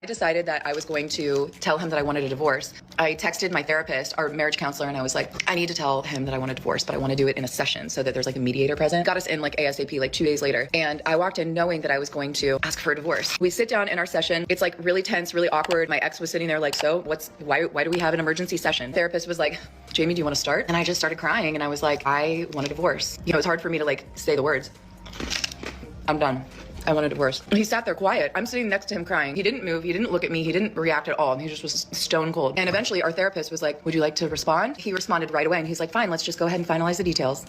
I decided that I was going to tell him that I wanted a divorce. I texted my therapist, our marriage counselor, and I was like, I need to tell him that I want a divorce, but I want to do it in a session so that there's like a mediator present. Got us in like ASAP, like 2 days later. And I walked in knowing that I was going to ask for a divorce. We sit down in our session. It's like really tense, really awkward. My ex was sitting there like, so why do we have an emergency session? Therapist was like, Jamie, do you want to start? And I just started crying and I was like, I want a divorce. You know, it's hard for me to like say the words. I'm done. I want a divorce. He sat there quiet. I'm sitting next to him crying. He didn't move. He didn't look at me. He didn't react at all. He just was stone cold. And eventually our therapist was like, would you like to respond? He responded right away. And he's like, fine, let's just go ahead and finalize the details.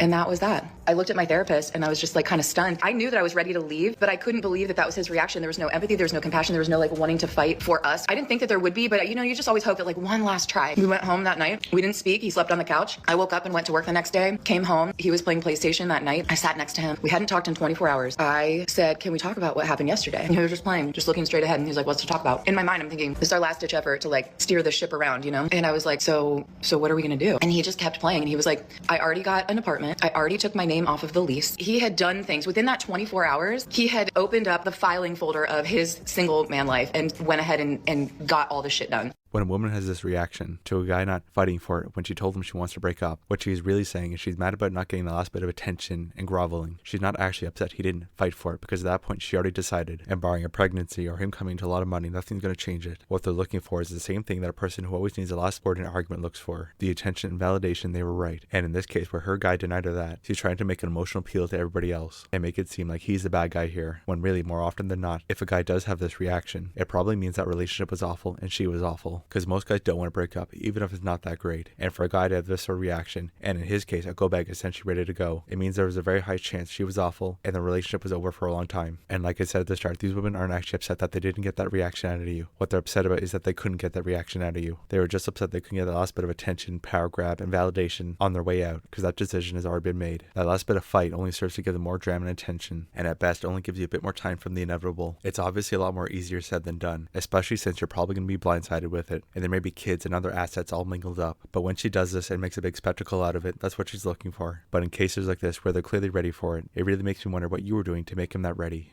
And that was that. I looked at my therapist and I was just like kind of stunned. I knew that I was ready to leave, but I couldn't believe that that was his reaction. There was no empathy. There was no compassion. There was no like wanting to fight for us. I didn't think that there would be, but you know, you just always hope that like one last try. We went home that night. We didn't speak. He slept on the couch. I woke up and went to work the next day, came home. He was playing PlayStation that night. I sat next to him. We hadn't talked in 24 hours. I said, can we talk about what happened yesterday? And he was just playing, just looking straight ahead. And he's like, what's to talk about? In my mind, I'm thinking, this is our last ditch effort to like steer the ship around, you know? And I was like, so what are we going to do? And he just kept playing. And he was like, I already got an apartment. I already took my name off of the lease. He had done things within that 24 hours. He had opened up the filing folder of his single man life and went ahead and got all the shit done. When a woman has this reaction to a guy not fighting for it when she told him she wants to break up, what she's really saying is she's mad about not getting the last bit of attention and groveling. She's not actually upset he didn't fight for it because at that point she already decided, and barring a pregnancy or him coming to a lot of money, nothing's going to change it. What they're looking for is the same thing that a person who always needs the last word in an argument looks for, the attention and validation they were right. And in this case, where her guy denied her that, she's trying to make an emotional appeal to everybody else and make it seem like he's the bad guy here, when really, more often than not, if a guy does have this reaction, it probably means that relationship was awful and she was awful, because most guys don't want to break up, even if it's not that great. And for a guy to have this sort of reaction, and in his case, a go bag essentially ready to go, it means there was a very high chance she was awful and the relationship was over for a long time. And like I said at the start, these women aren't actually upset that they didn't get that reaction out of you. What they're upset about is that they couldn't get that reaction out of you. They were just upset they couldn't get the last bit of attention, power grab, and validation on their way out, because that decision has already been made. That last bit of fight only serves to give them more drama and attention, and at best only gives you a bit more time from the inevitable. It's obviously a lot more easier said than done, especially since you're probably going to be blindsided with it, and there may be kids and other assets all mingled up. But when she does this and makes a big spectacle out of it, that's what she's looking for. But in cases like this where they're clearly ready for it, it really makes me wonder what you were doing to make him that ready.